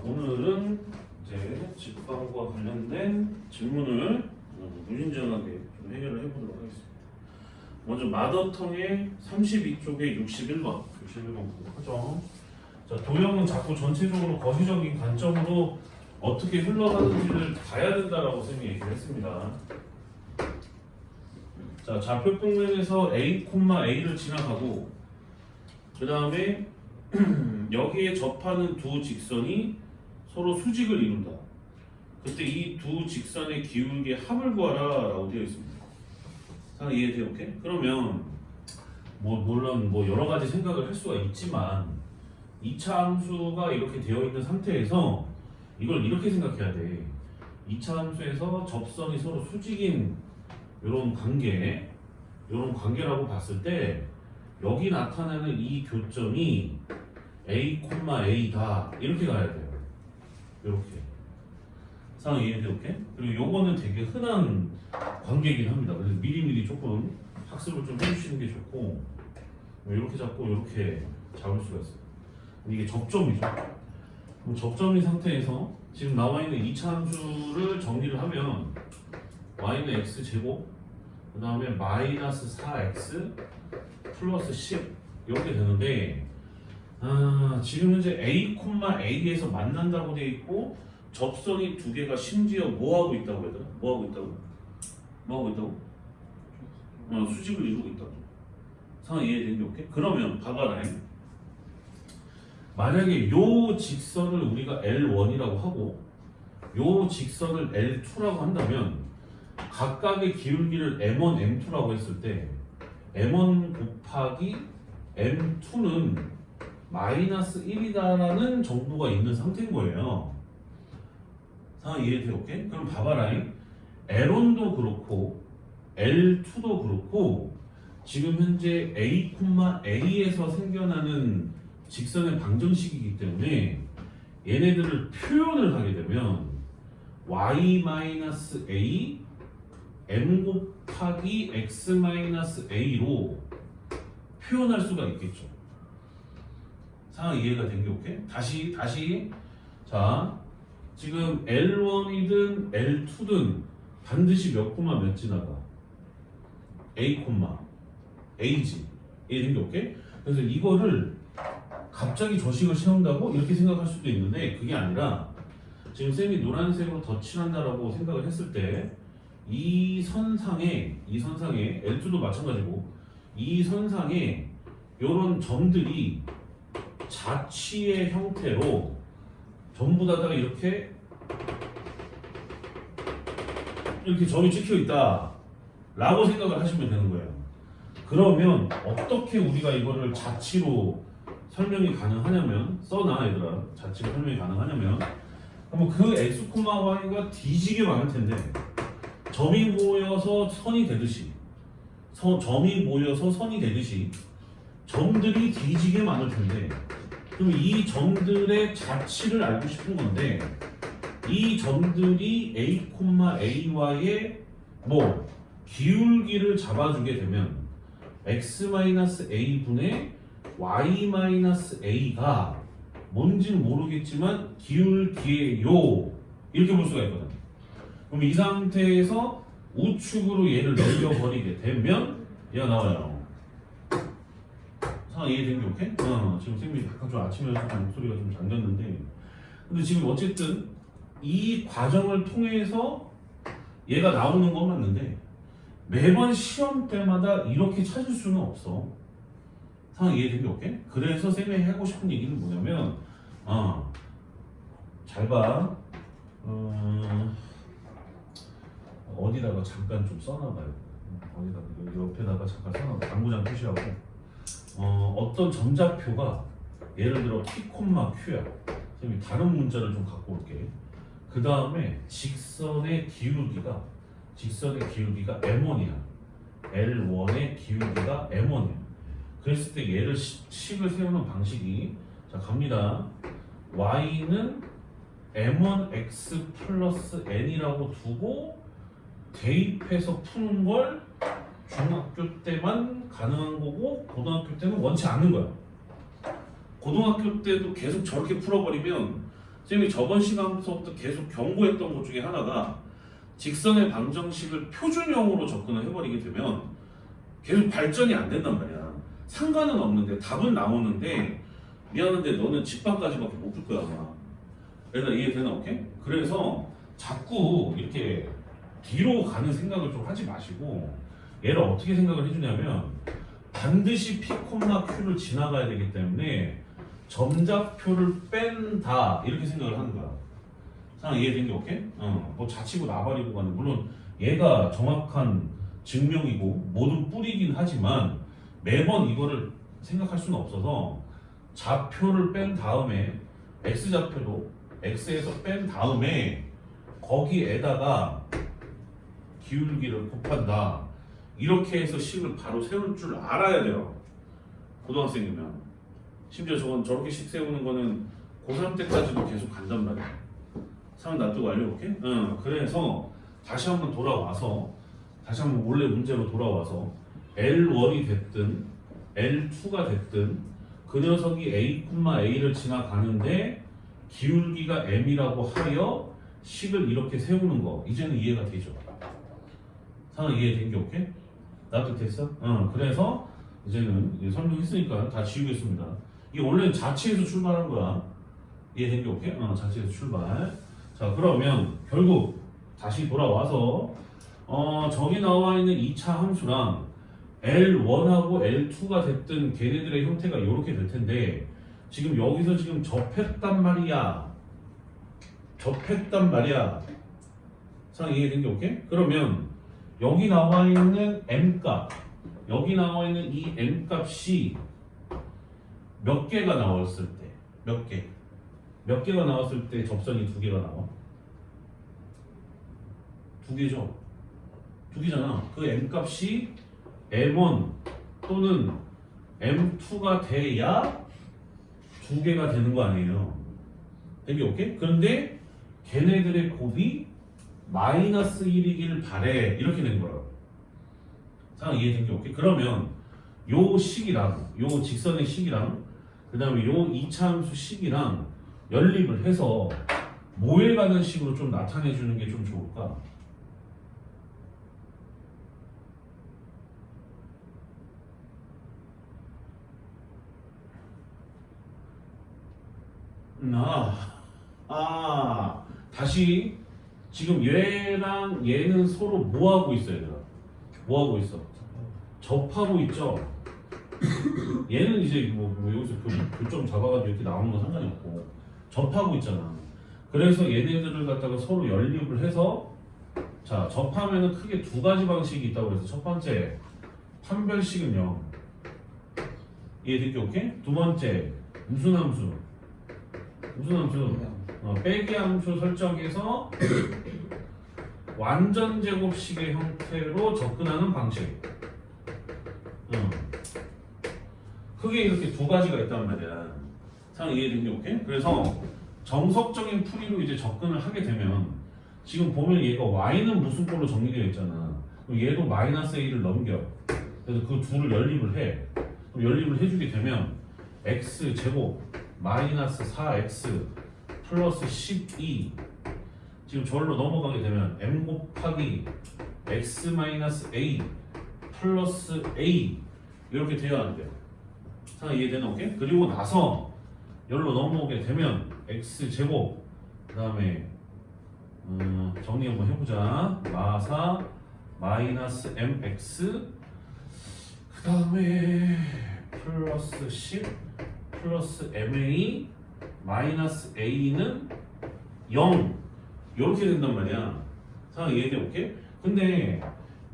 오늘은 이제 직방과 관련된 질문을 무진전하게 좀 해결을 해보도록 하겠습니다. 먼저 마더텅의 32쪽에 61번 보도록 하죠. 자, 도형은 자꾸 전체적으로 거시적인 관점으로 어떻게 흘러가는지를 봐야 된다라고 선생님이 얘기를 했습니다. 자, 좌표 평면에서 A, A를 지나가고 그 다음에 여기에 접하는 두 직선이 서로 수직을 이룬다. 그때 이 두 직선의 기울기의 합을 구하라 라고 되어 있습니다. 자, 이해돼요? 오케이? 그러면 물론 여러 가지 생각을 할 수가 있지만 2차 함수가 이렇게 되어 있는 상태에서 이걸 이렇게 생각해야 돼. 2차 함수에서 접선이 서로 수직인 이런 관계라고 봤을 때 여기 나타나는 이 교점이 A, A다 이렇게 가야 돼요. 이렇게 상황 이해돼요? 오케이? 그리고 요거는 되게 흔한 관계이긴 합니다. 그래서 미리미리 조금 학습을 좀 해주시는 게 좋고 이렇게 잡고 이렇게 잡을 수가 있어요. 이게 접점이죠. 그럼 접점인 상태에서 지금 나와 있는 2차 함수를 정리를 하면 y는 x제곱 그 다음에 마이너스 4x 플러스 10 이렇게 되는데 지금 현재 A, A에서 만난다고 되어 있고 접선이 두 개가 심지어 뭐하고 있다고 얘들아? 뭐하고 있다고? 수직을 이루고 있다고. 상황 이해되는 게 오케이? 그러면 봐봐라. 만약에 요 직선을 우리가 L1이라고 하고 요 직선을 L2라고 한다면 각각의 기울기를 M1, M2라고 했을 때 M1 곱하기 M2는 마이너스 1이다라는 정보가 있는 상태인 거예요. 상황 이해돼요? 오케이? 그럼 봐봐라. L1도 그렇고 L2도 그렇고 지금 현재 A, A에서 생겨나는 직선의 방정식이기 때문에 얘네들을 표현을 하게 되면 y-a m 곱하기 x-a로 표현할 수가 있겠죠. 상황 이해가 된 게 오케이? 다시 자, 지금 L1이든 L2든 반드시 몇 지나가? A지. 이해된 게 오케이? 그래서 이거를 갑자기 저식을 세운다고 이렇게 생각할 수도 있는데 그게 아니라 지금 쌤이 노란색으로 덧칠한다라고 생각을 했을 때 이 선상에 L2도 마찬가지고 이 선상에 이런 점들이 자취의 형태로 전부 다가 이렇게 점이 찍혀 있다 라고 생각을 하시면 되는 거예요. 그러면 어떻게 우리가 이거를 자취로 설명이 가능하냐면 써놔 얘들아. 자취로 설명이 가능하냐면 그러면 그 x, y가 뒤지게 많을 텐데 점이 모여서 선이 되듯이 점들이 뒤지게 많을 텐데 그럼 이 점들의 자취를 알고 싶은 건데 이 점들이 a, ay의 기울기를 잡아주게 되면 x-a 분의 y-a가 뭔지는 모르겠지만 기울기예요 이렇게 볼 수가 있거든. 그럼 이 상태에서 우측으로 얘를 넘겨버리게 되면 얘가 나와요. 상황 이해된 게 오케이? 지금 쌤이 약간 좀 아침에 좀 목소리가 좀 잠겼는데 근데 지금 어쨌든 이 과정을 통해서 얘가 나오는 건 맞는데 매번 시험 때마다 이렇게 찾을 수는 없어. 상황 이해된 게 오케이? 그래서 쌤이 하고 싶은 얘기는 뭐냐면 잘 봐. 어디다가 잠깐 좀 써놔봐요. 어디다가 옆에다가 잠깐 써놔봐. 당구장 표시하고 어떤 점자표가 예를 들어 P, Q야. 쌤이 다른 문자를 좀 갖고 올게. 그 다음에 직선의 기울기가 M1이야. L1의 기울기가 M1이야. 그랬을 때 얘를 식을 세우는 방식이 자 갑니다. y는 m1x 플러스 n이라고 두고 대입해서 푸는 걸 중학교 때만 가능한 거고 고등학교 때는 원치 않는 거야. 고등학교 때도 계속 저렇게 풀어버리면 선생님이 저번 시간부터 계속 경고했던 것 중에 하나가 직선의 방정식을 표준형으로 접근을 해버리게 되면 계속 발전이 안 된단 말이야. 상관은 없는데 답은 나오는데 미안한데 너는 집밥까지밖에 못 풀 거야 아마. 얘들아 이해되나? 오케이? 그래서 자꾸 이렇게 뒤로 가는 생각을 좀 하지 마시고 얘를 어떻게 생각을 해주냐면 반드시 P, Q를 지나가야 되기 때문에 점좌표를 뺀다 이렇게 생각을 하는 거야. 상황 이해된 게 오케이? 뭐 자치고 나발이고 가는 물론 얘가 정확한 증명이고 모든 뿌리긴 하지만 매번 이거를 생각할 수는 없어서 좌표를 뺀 다음에 x좌표도 x에서 뺀 다음에 거기에다가 기울기를 곱한다 이렇게 해서 식을 바로 세울 줄 알아야 돼요. 고등학생이면 심지어 저건 저렇게 식 세우는 거는 고3 때까지도 계속 간단 말이야. 상황 놔두고 알려볼게. 그래서 다시 한번 돌아와서 다시 한번 원래 문제로 돌아와서 L1이 됐든 L2가 됐든 그 녀석이 A, A를 지나가는데 기울기가 M이라고 하여 식을 이렇게 세우는 거 이제는 이해가 되죠. 상황 이해된 게 오케이? 나도 됐어? 그래서 이제는 설명했으니까 다 지우겠습니다. 이게 원래는 자체에서 출발한 거야. 이해된 게 오케이? 자체에서 출발. 자 그러면 결국 다시 돌아와서 저기 나와 있는 2차 함수랑 L1하고 L2가 됐든 걔네들의 형태가 이렇게 될 텐데 지금 여기서 지금 접했단 말이야. 접했단 말이야. 자 이해된 게 오케이? 그러면 여기 나와 있는 M값 여기 나와 있는 이 M값이 몇 개가 나왔을 때 몇 개가 나왔을 때 접선이 두 개가 나와? 두 개죠? 두 개잖아. 그 M값이 M1 또는 M2가 돼야 두 개가 되는 거 아니에요. 되게 오케이? 그런데 걔네들의 곱이 마이너스 1이길 바래 이렇게 된 거예요. 상황 이해된 게 오케이? 그러면 요 식이랑 요 직선의 식이랑 그 다음에 요 2차 함수 식이랑 연립을 해서 뭐에 가는 식으로 좀 나타내 주는 게 좀 좋을까? 다시 지금 얘랑 얘는 서로 뭐 하고 있어요, 얘들아? 뭐 하고 있어? 접하고 있죠. 얘는 이제 뭐 여기서 교점 잡아가지고 이렇게 나오는 건 상관이 없고 접하고 있잖아. 그래서 얘네들을 갖다가 서로 연립을 해서 자 접하면은 크게 두 가지 방식이 있다고 그래서 첫 번째 판별식은 0. 이해됐게 오케이? 두 번째 무슨 함수? 빼기 함수 설정해서 완전 제곱식의 형태로 접근하는 방식. 크게 이렇게 두 가지가 있단 말이야. 상황 이해된 게 오케이? 그래서 정석적인 풀이로 이제 접근을 하게 되면 지금 보면 얘가 y는 무슨 꼴로 정리되어 있잖아. 그럼 얘도 마이너스 a를 넘겨. 그래서 그 둘을 연립을 해. 그럼 연립을 해주게 되면 x 제곱 마이너스 4x 플러스 12 지금 저기로 넘어가게 되면 m 곱하기 x 마이너스 a 플러스 a 이렇게 되어야 한대요. 상황 이해되나? 오케이? 그리고 나서 여기로 넘어오게 되면 x 제곱 그 다음에 정리 한번 해보자. 마사 마이너스 mx 그 다음에 플러스 10 플러스 ma 마이너스 a는 0 이렇게 된단 말이야. 상황 이해돼? 오케이? 근데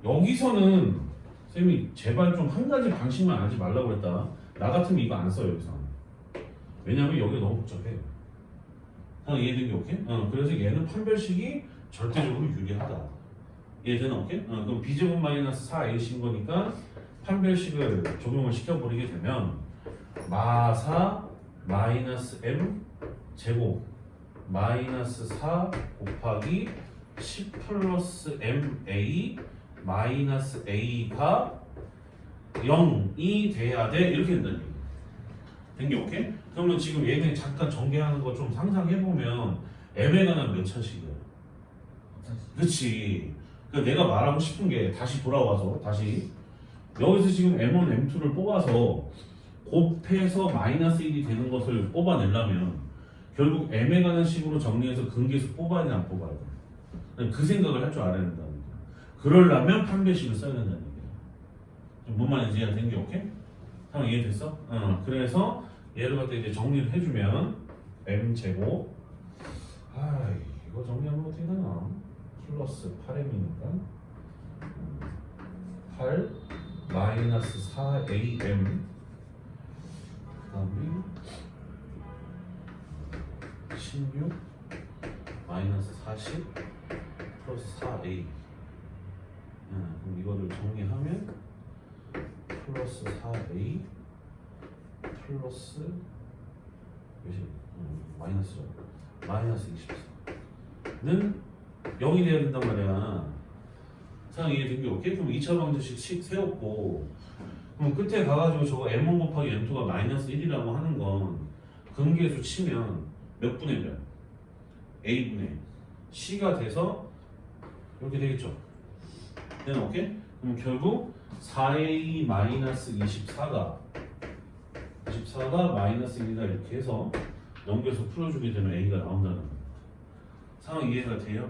여기서는 쌤이 제발 좀 한 가지 방식만 하지 말라고 했다. 나 같으면 이거 안 써요 여기서. 왜냐면 여기가 너무 복잡해. 상황 이해된 게 오케이? 그래서 얘는 판별식이 절대적으로 유리하다. 이해되나? 오케이? 그럼 b제곱 마이너스 4a신 거니까 판별식을 적용을 시켜버리게 되면 마사 마이너스 m 제곱 마이너스 4 곱하기 10 플러스 ma 마이너스 a가 0이 돼야 돼 이렇게 된다는 얘기. 된 게 오케이? 그러면 지금 얘네 잠깐 전개하는 거 좀 상상해보면 m에 관한 몇 차식이야? 그치. 그러니까 내가 말하고 싶은 게 다시 돌아와서 다시 여기서 지금 M1, M2를 뽑아서 곱해서 마이너스 1이 되는 것을 뽑아내려면 결국 M에 관한 식으로 정리해서 근계수 뽑아야 돼, 안 뽑아야 돼? 그 생각을 할 줄 알아야 된다는 거야. 그러려면 판별식을 써야 된다는 얘기야. 뭔 말인지 이해된 게 오케이? 상황 이해됐어? 그래서 얘를 갖다 이제 정리를 해주면 M제곱 이거 정리하면 어떻게 되나? 플러스 8M이니까 8 마이너스 4AM 그 다음에 16 마이너스 40 플러스 4A 그럼 이거를 정리하면 플러스 4A 플러스 몇이? 마이너스죠. 마이너스 24는 0이 돼야 된단 말이야. 상황 이해된 게 오케이? 그럼 2차 방정식 세웠고 그럼 끝에 가가지고 저거 M1 곱하기 M2가 마이너스 1이라고 하는 건 근계수 치면 몇 분의 몇? A분의 C가 돼서 이렇게 되겠죠? 네, 오케이? 그럼 결국 4A 마이너스 24가 마이너스 1이다 이렇게 해서 넘겨서 풀어주게 되면 A가 나온다는 거예요. 상황 이해가 돼요?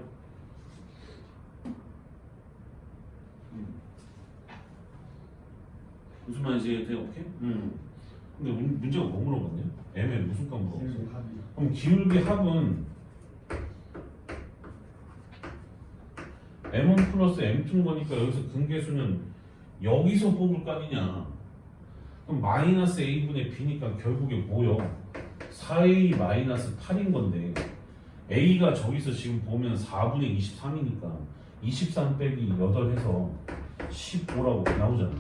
무슨 말인지 돼요? 오케이? 근데 문제가 뭐 물어봤냐? M에 무슨 값 물어봤어? 그럼 기울기 합은 M1 플러스 M2인 거니까 여기서 근계수는 여기서 뽑을 거 아니냐? 그럼 마이너스 A분의 B니까 결국에 뭐요? 4A 마이너스 8인 건데 A가 저기서 지금 보면 4분의 23이니까 23 빼기 8 해서 15라고 나오잖아.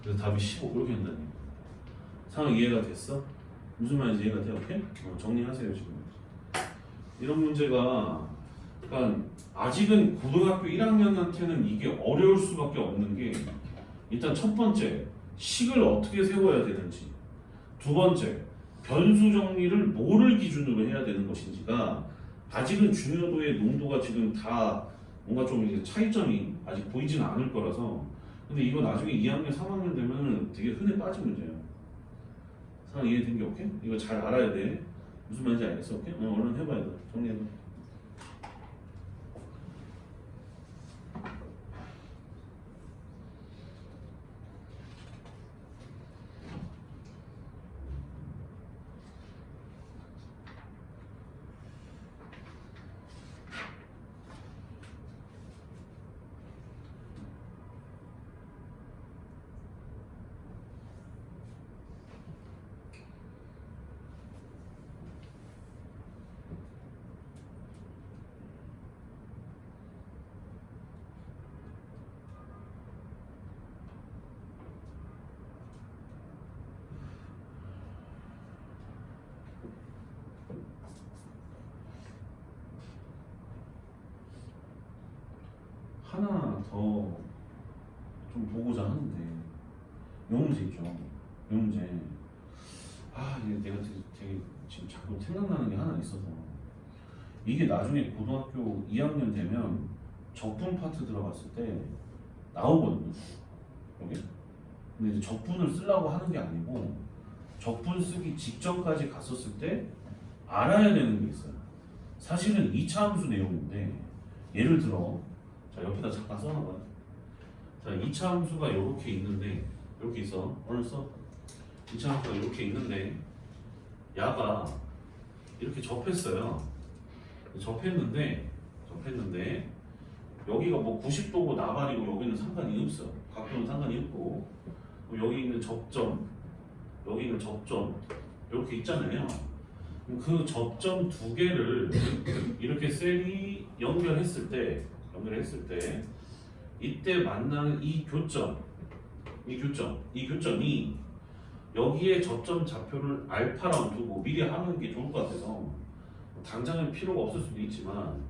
그래서 답이 15 이렇게 한다니. 상황 이해가 됐어? 무슨 말인지 이해가 돼? 오케이? 정리하세요 지금. 이런 문제가 그러니까 아직은 고등학교 1학년한테는 이게 어려울 수밖에 없는 게 일단 첫 번째 식을 어떻게 세워야 되는지, 두 번째 변수 정리를 뭐를 기준으로 해야 되는 것인지가 아직은 중요도의 농도가 지금 다 뭔가 좀 이제 차이점이 아직 보이지는 않을 거라서. 근데 이거 나중에 2학년, 3학년 되면 되게 흔해 빠진 문제예요. 상황 이해된 게 오케이? 이거 잘 알아야 돼. 무슨 말인지 알겠어? 오케이? 얼른 해봐야 돼. 정리해봐. 하나 더 좀 보고자 하는데 요 문제 있죠. 요 문제 이게 내가 되게 지금 자꾸 생각나는 게 하나 있어서 이게 나중에 고등학교 2학년 되면 적분 파트 들어갔을 때 나오거든요. 여기. 근데 이제 적분을 쓰려고 하는 게 아니고 적분 쓰기 직전까지 갔었을 때 알아야 되는 게 있어요. 사실은 2차 함수 내용인데 예를 들어 자 옆에다 잠깐 써놔봐요. 자 2차 함수가 이렇게 있는데 이렇게 있어. 오늘 써. 2차 함수가 이렇게 있는데 야가 이렇게 접했어요. 접했는데 여기가 뭐 90도고 나발이고 여기는 상관이 없어. 각도는 상관이 없고 여기 있는 접점 여기 있는 접점 이렇게 있잖아요. 그 접점 두 개를 이렇게 셀이 연결했을 때 이때 만나는 이 교점이 여기에 접점 좌표를 알파라고 두고 미리 하는 게 좋을 것 같아서 당장은 필요가 없을 수도 있지만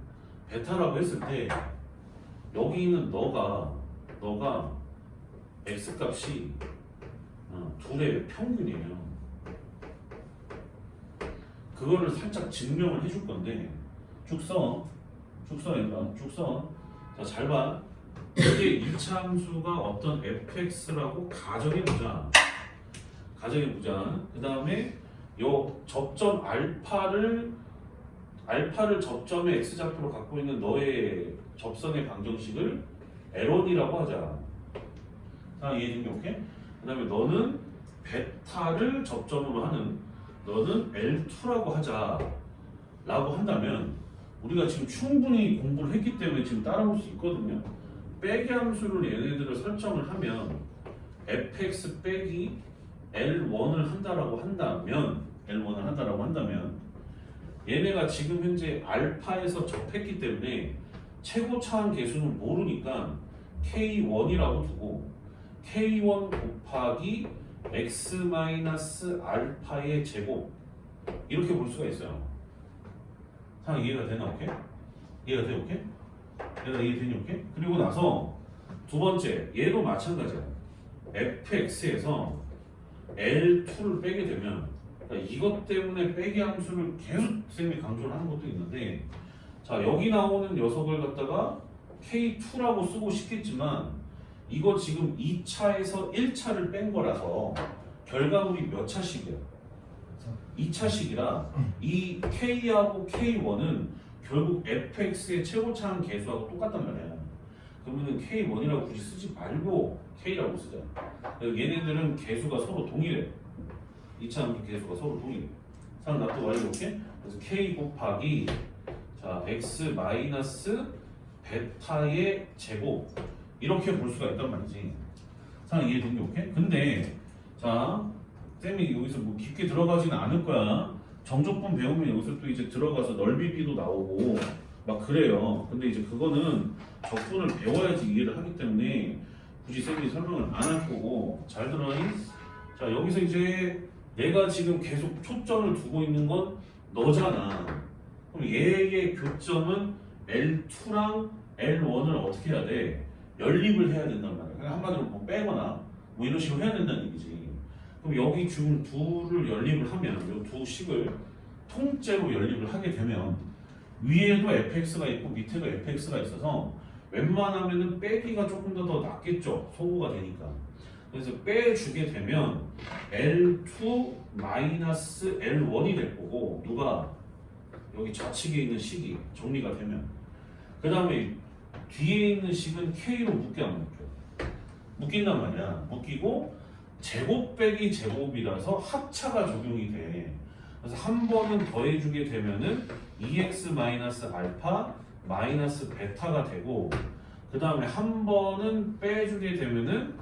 베타라고 했을 때 여기 있는 너가 x 값이 둘의 평균이에요. 그거를 살짝 증명을 해줄 건데 죽선. 자, 잘 봐. 이게 이차 함수가 어떤 fx라고 가정해보자. 그 다음에 요 접점 알파를 접점의 x좌표로 갖고 있는 너의 접선의 방정식을 L1이라고 하자. 자, 이해된 게 오케이? 그 다음에 너는 베타를 접점으로 하는 너는 L2라고 하자 라고 한다면 우리가 지금 충분히 공부를 했기 때문에 지금 따라올 수 있거든요. 빼기 함수를 얘네들을 설정을 하면 fx 빼기 L1을 한다라고 한다면 얘네가 지금 현재 알파에서 접했기 때문에 최고 차항 계수는 모르니까 K1이라고 두고 K1 곱하기 x-알파의 제곱 이렇게 볼 수가 있어요. 상황 이해가 되나? 오케이? 이해가 돼? 오케이? 얘가 이해되니? 오케이? 그리고 나서 두 번째 얘도 마찬가지야. fx에서 L2를 빼게 되면 그러니까 이것 때문에 빼기 함수를 계속 쌤이 강조를 하는 것도 있는데 자 여기 나오는 녀석을 갖다가 K2라고 쓰고 싶겠지만 이거 지금 2차에서 1차를 뺀 거라서 결과물이 몇 차씩이야? 2차씩이라 이 K하고 K1은 결국 fx의 최고차항 계수하고 똑같단 말이야. 그러면은 K1이라고 굳이 쓰지 말고 K라고 쓰자. 얘네들은 계수가 서로 동일해. 2차 함수 계수가 서로 동일해. 상 납도 완료할게. 그래서 K 곱하기 자 x 마이너스 베타의 제곱 이렇게 볼 수가 있단 말이지. 상 이해된 게 오케이? 근데 자 쌤이 여기서 뭐 깊게 들어가지는 않을 거야. 정적분 배우면 여기서 또 이제 들어가서 넓이비도 나오고 막 그래요. 근데 이제 그거는 적분을 배워야지 이해를 하기 때문에 굳이 쌤이 설명을 안 할 거고 잘 들어니? 자 여기서 이제 내가 지금 계속 초점을 두고 있는 건 너잖아. 그럼 얘의 교점은 L2랑 L1을 어떻게 해야 돼? 연립을 해야 된단 말이야. 그러니까 한마디로 뭐 빼거나 뭐 이런 식으로 해야 된다는 얘기지. 그럼 여기 지금 둘을 연립을 하면 이 두 식을 통째로 연립을 하게 되면 위에도 fx가 있고 밑에도 fx가 있어서 웬만하면은 빼기가 조금 더 낫겠죠. 소구가 되니까. 그래서 빼주게 되면 L2 마이너스 L1이 될 거고 누가 여기 좌측에 있는 식이 정리가 되면 그 다음에 뒤에 있는 식은 K로 묶여 안 묶여? 묶인단 말이야. 묶이고 제곱 빼기 제곱이라서 합차가 적용이 돼. 그래서 한 번은 더해주게 되면은 2x 마이너스 알파 마이너스 베타가 되고 그 다음에 한 번은 빼주게 되면은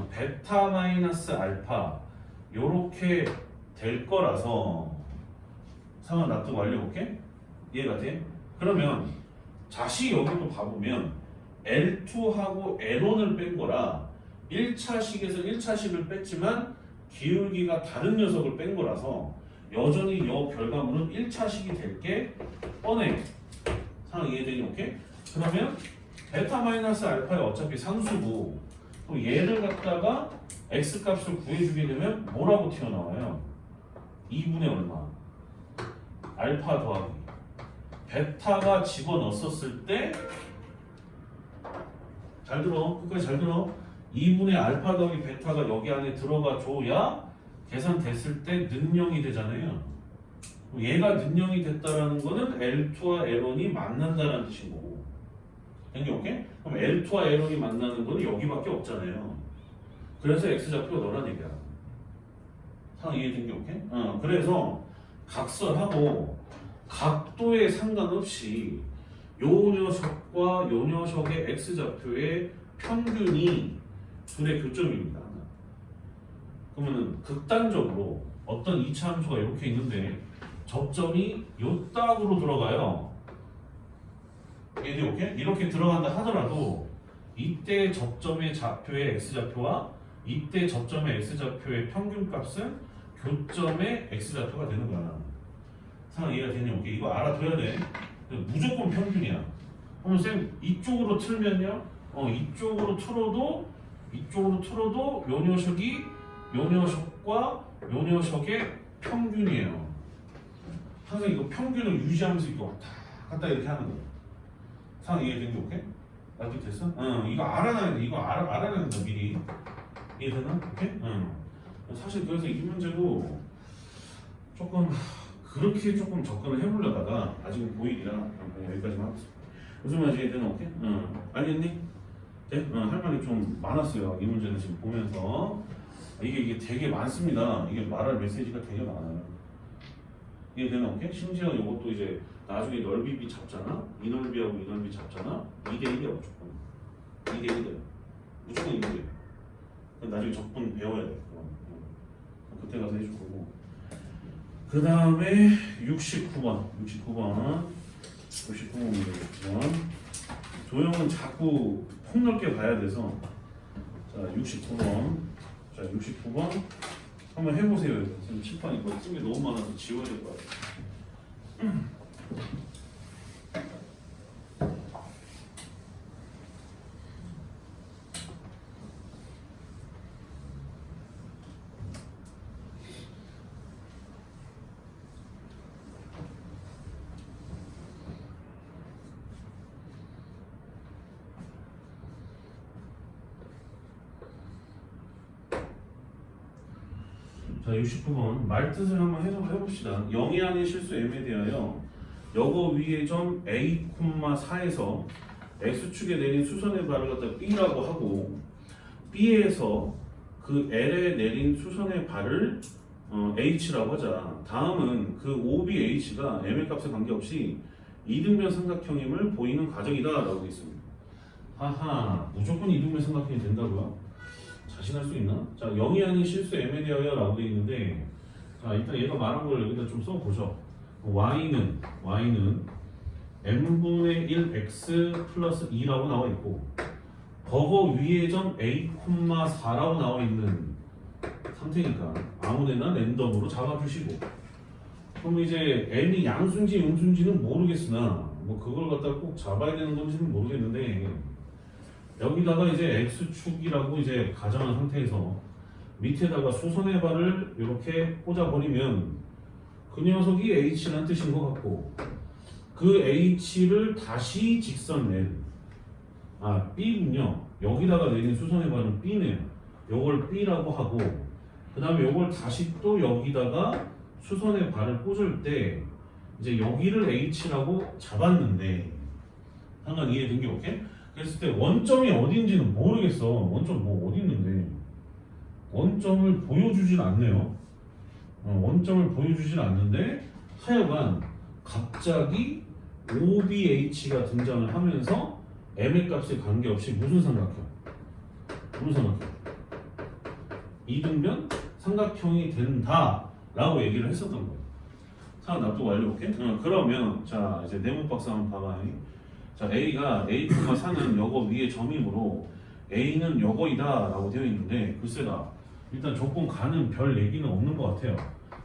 베타 마이너스 알파 요렇게 될 거라서 상황 납득 완료해볼게. 이해가 돼? 그러면 다시 여기 또 봐보면 L2하고 L1을 뺀 거라 1차식에서 1차식을 뺐지만 기울기가 다른 녀석을 뺀 거라서 여전히 이 결과물은 1차식이 될 게 뻔해. 상황 이해되니? 오케이? 그러면 베타 마이너스 알파에 어차피 상수고 또 얘를 갖다가 x 값을 구해주게 되면 뭐라고 튀어나와요? 2분의 얼마? 알파 더하기 베타가 집어넣었을 때 잘 들어. 끝까지 잘 들어. 2분의 알파 더하기 베타가 여기 안에 들어가 줘야 계산됐을 때 는영이 되잖아요. 얘가 는영이 됐다라는 거는 L2와 L1이 만난다라는 뜻인 거고. 된게 오케이? 그럼 L2와 L1이 만나는 거는 여기밖에 없잖아요. 그래서 X좌표가 너란 얘기야. 상황 이해된 게 오케이? 그래서 각설하고 각도에 상관없이 요 녀석과 요 녀석의 X좌표의 평균이 둘의 교점입니다. 그러면은 극단적으로 어떤 2차 함수가 이렇게 있는데 접점이 요 딱으로 들어가요. 이게 오케이? 이렇게 들어간다 하더라도 이때 접점의 좌표의 x좌표와 이때 접점의 x좌표의 평균값은 교점의 x좌표가 되는 거야. 상황 이해가 되냐? 오케이? 이거 알아둬야 돼. 무조건 평균이야. 그럼 쌤 이쪽으로 틀면요? 이쪽으로 틀어도 요 녀석이 요 녀석과 요 녀석의 평균이에요. 항상 이거 평균을 유지하면서 이거 왔다 갔다 이렇게 하는 거야. 상황 이해된 게 오케이? 납득됐어? 응, 이거 알아놔야 돼. 이거 알아야 된다 미리. 이해되나? 오케이? 응. 사실 그래서 이 문제도 조금 그렇게 조금 접근을 해보려다가 아직은 고일이라 그냥 여기까지만 하겠습니다. 무슨 말인지 이해되나? 오케이? 응. 알겠니? 네? 응, 할 말이 좀 많았어요. 이 문제는 지금 보면서 이게 되게 많습니다. 이게 말할 메시지가 되게 많아요. 이해되나? 오케이? 심지어 이것도 이제 나중에 넓이비 잡잖아? 이 넓이하고 이 넓이 잡잖아? 2대1이야 무조건. 2대1이야. 무조건 2대1. 나중에 적분 배워야 돼. 그때 가서 해줄 거고. 그 다음에 69번. 69번 도형은 자꾸 폭넓게 봐야 돼서 자 69번 자 69번 한번 해보세요. 지금 칠판 이거 찜이 너무 많아서 지워야 될 것 같아요. 자 69번 말뜻을 한번 해석을 해봅시다. 0이 아닌 실수 m에 대하여 여거 위의 점 a, 4에서 x축에 내린 수선의 발을 갖다 b라고 하고 b에서 그 l에 내린 수선의 발을 h라고 하자. 다음은 그 OBH가 m의 값에 관계없이 이등변 삼각형임을 보이는 과정이다 라고 되어 있습니다. 하하, 무조건 이등변 삼각형이 된다고요? 자신할 수 있나? 자, 0이 아닌 실수 m에 대하여 라고 되어 있는데 자, 일단 얘가 말한 걸 여기다 좀 써보죠. y는 m분의 1 x 플러스 2라고 나와 있고 버거 위의 점 a, 4라고 나와 있는 상태니까 아무데나 랜덤으로 잡아주시고 그럼 이제 m이 양수인지 음수인지는 모르겠으나 뭐 그걸 갖다가 꼭 잡아야 되는 건지는 모르겠는데 여기다가 이제 x축이라고 이제 가정한 상태에서 밑에다가 수선의 발을 이렇게 꽂아버리면 그 녀석이 h라는 뜻인 것 같고 그 h를 다시 직선 l b군요. 여기다가 내린 수선의 발은 b네요. 요걸 b라고 하고 그 다음에 요걸 다시 또 여기다가 수선의 발을 꽂을 때 이제 여기를 h라고 잡았는데 상관 이해된 게 오케이? 그랬을 때 원점이 어딘지는 모르겠어. 원점 뭐 어디 있는데 원점을 보여주진 않네요. 원점을 보여주진 않는데 하여간 갑자기 OBH가 등장을 하면서 m의 값에 관계없이 무슨 삼각형? 이등변 삼각형이 된다 라고 얘기를 했었던 거예요. 자, 납득 완료. 오케이? 그러면 자 이제 네모 박스 한번 봐봐요. 자, A가 A,4는 여거 위의 점이므로 A는 여거이다 라고 되어 있는데 글쎄다 일단 조건 가는 별 얘기는 없는 것 같아요.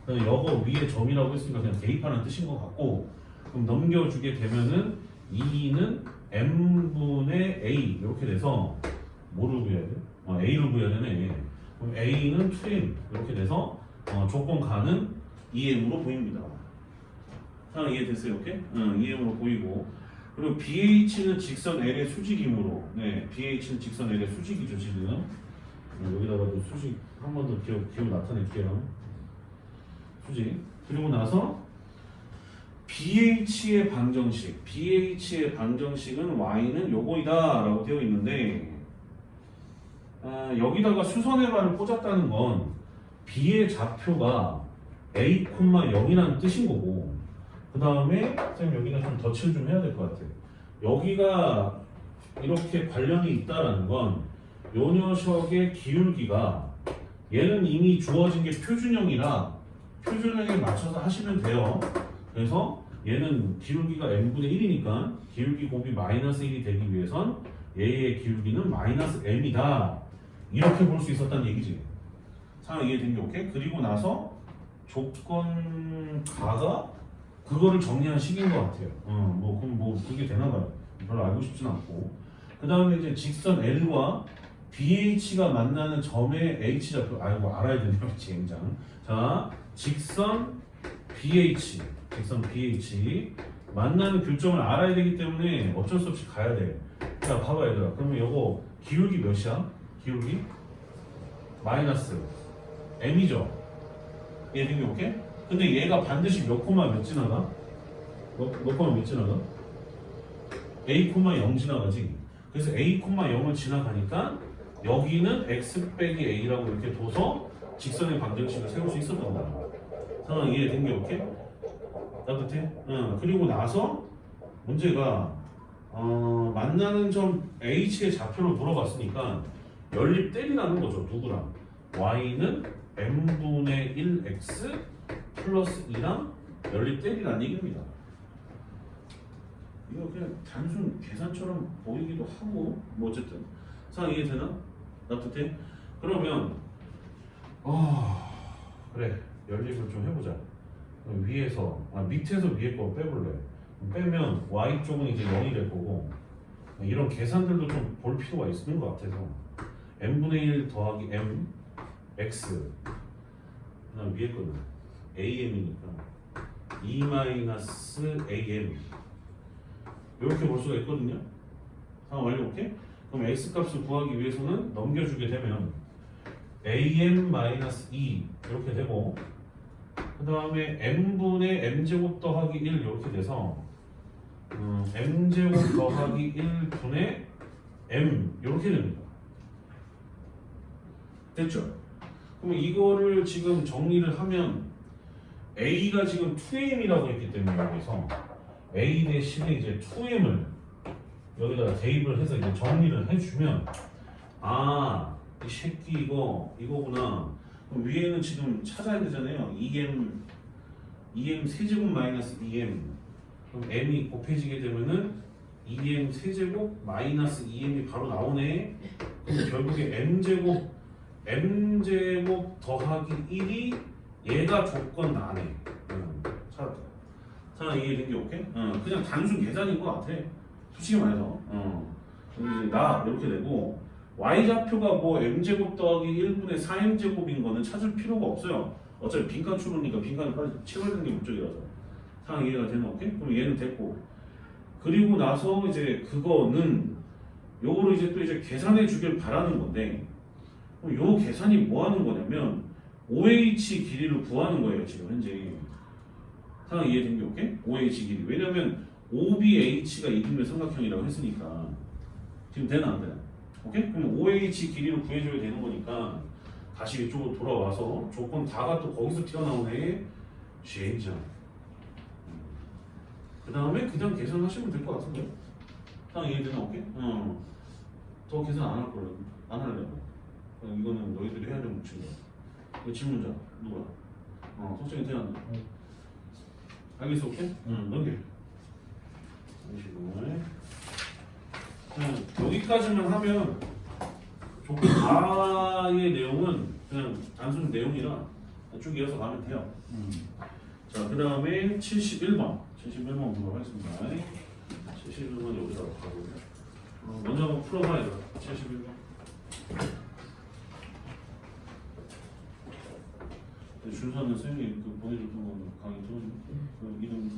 그냥 여거 위의 점이라고 했으니까 그냥 대입하는 뜻인 것 같고 그럼 넘겨주게 되면은 2는 m분의 a 이렇게 돼서 뭐를 구해야 돼? a를 구해야 되네. 그럼 a는 2m 이렇게 돼서 조건 가는 2m으로 보입니다. 자, 이해됐어요? 오케이? 2m으로 보이고 그리고 BH는 직선 L의 수직이므로 네, BH는 직선 L의 수직이죠 지금. 여기다가도 수직 한 번 더 기억 나타낼게요. 수직. 그리고 나서 BH의 방정식은 Y는 요거이다 라고 되어 있는데 여기다가 수선의 발을 꽂았다는 건 B의 좌표가 A, 0이라는 뜻인 거고 그 다음에 선생님 여기다 좀 덧칠 좀 해야 될 것 같아요. 여기가 이렇게 관련이 있다라는 건 요 녀석의 기울기가 얘는 이미 주어진 게 표준형이라 표준형에 맞춰서 하시면 돼요. 그래서 얘는 기울기가 m분의 1이니까 기울기 곱이 마이너스 1이 되기 위해선 얘의 기울기는 마이너스 m이다 이렇게 볼 수 있었다는 얘기지. 상황 이해된 게 오케이? 그리고 나서 조건 가가 그거를 정리한 식인 것 같아요. 그럼 그게 되나 봐요. 별로 알고 싶진 않고. 그 다음에 이제 직선 L과 BH가 만나는 점의 H좌표, 알아야 되네요, 젠장. 자, 직선 BH, 직선 BH 만나는 교점을 알아야 되기 때문에 어쩔 수 없이 가야 돼. 자, 봐봐 얘들아. 그러면 요거 기울기 몇이야? 기울기? 마이너스 m이죠. 얘 등록해? 근데 얘가 반드시 몇 코마 몇 지나가? 몇 코마 몇 지나가? a 코마 0 지나가지. 그래서 a 코마 0을 지나가니까 여기는 x 빼기 a라고 이렇게 둬서 직선의 방정식을 세울 수 있었던 거야. 상황 이해된 게 오케이? 따뜻해? 응. 그리고 나서 문제가 만나는 점 h의 좌표를 물어봤으니까 연립 뗄이라는 거죠. 누구랑? y는 m분의 1x 플러스 2랑 연립 뗄이라는 얘기입니다. 이거 그냥 단순 계산처럼 보이기도 하고 뭐 어쨌든 상황 이해되나? 따뜻해? 그러면 그래 연립을 좀 해보자. 위에서 밑에서 위에 거 빼볼래. 빼면 y 쪽은 이제 0이 될 거고 이런 계산들도 좀 볼 필요가 있는 것 같아서 m분의 1 더하기 m x 그다음 위에 거는 am이니까 2 마이너스 am 이렇게 볼 수가 있거든요. 상황 완료할게. 그럼 x 값을 구하기 위해서는 넘겨주게 되면 am-2 이렇게 되고 그 다음에 m분의 m제곱 더하기 1 이렇게 돼서 m제곱 더하기 1분의 m 이렇게 됩니다. 됐죠? 그럼 이거를 지금 정리를 하면 a가 지금 2m이라고 했기 때문에 여기서 a 대신에 이제 2m을 여기다가 대입을 해서 이제 정리를 해주면 이 새끼 이거구나. 그럼 위에는 지금 찾아야 되잖아요. 2m 세제곱 마이너스 2m. 그럼 m이 곱해지게 되면은 2m 세제곱 마이너스 2m이 바로 나오네. 그럼 결국에 m제곱 더하기 1이 얘가 조건 나네. 찾았다. 자, 이해된 게 오케이? 그냥 단순 계산인 것 같아. 솔직히 말해서. 그럼 이제 나 이렇게 되고 y좌표가 뭐 m제곱 더하기 1분의 4m제곱인 거는 찾을 필요가 없어요. 어차피 빈칸 추로니까 빈칸을 빨리 채워야 되는 게 목적이라서. 상황 이해가 되는 오케이? 그럼 얘는 됐고. 그리고 나서 이제 그거는 요거를 이제 또 이제 계산해 주길 바라는 건데 그럼 요 계산이 뭐 하는 거냐면 OH 길이를 구하는 거예요, 지금 현재. 상황 이해된 게 오케이? OH 길이. 왜냐면 OBH가 이등변 삼각형이라고 했으니까. 지금 되나 안 되나? 오케이? 그럼 OH 길이를 구해줘야 되는 거니까 다시 이쪽으로 돌아와서 조건 다가 또 거기서 튀어나오네. 쉐이잖아. 그 다음에 그냥 계산하시면 될 것 같은데. 상황 이해되나? 오케이? 더 계산 안 할 거라고. 안 하려고. 이거는 너희들이 해야 되는 몫인 거야. 이거 질문자 누구야? 석정이 태어난다. 알겠어, 오케이? 넘겨. 그냥 여기까지만 하면 조건 다의 내용은 그냥 단순 내용이라 쭉 이어서 가면 돼요. 자, 그 다음에 71번 보도록 하겠습니다. 71번 여기다가 가고 먼저 한번 풀어봐야 돼. 71번. 준서는 쌤이 그 보내줬던 거 강의 들어주고 그 이름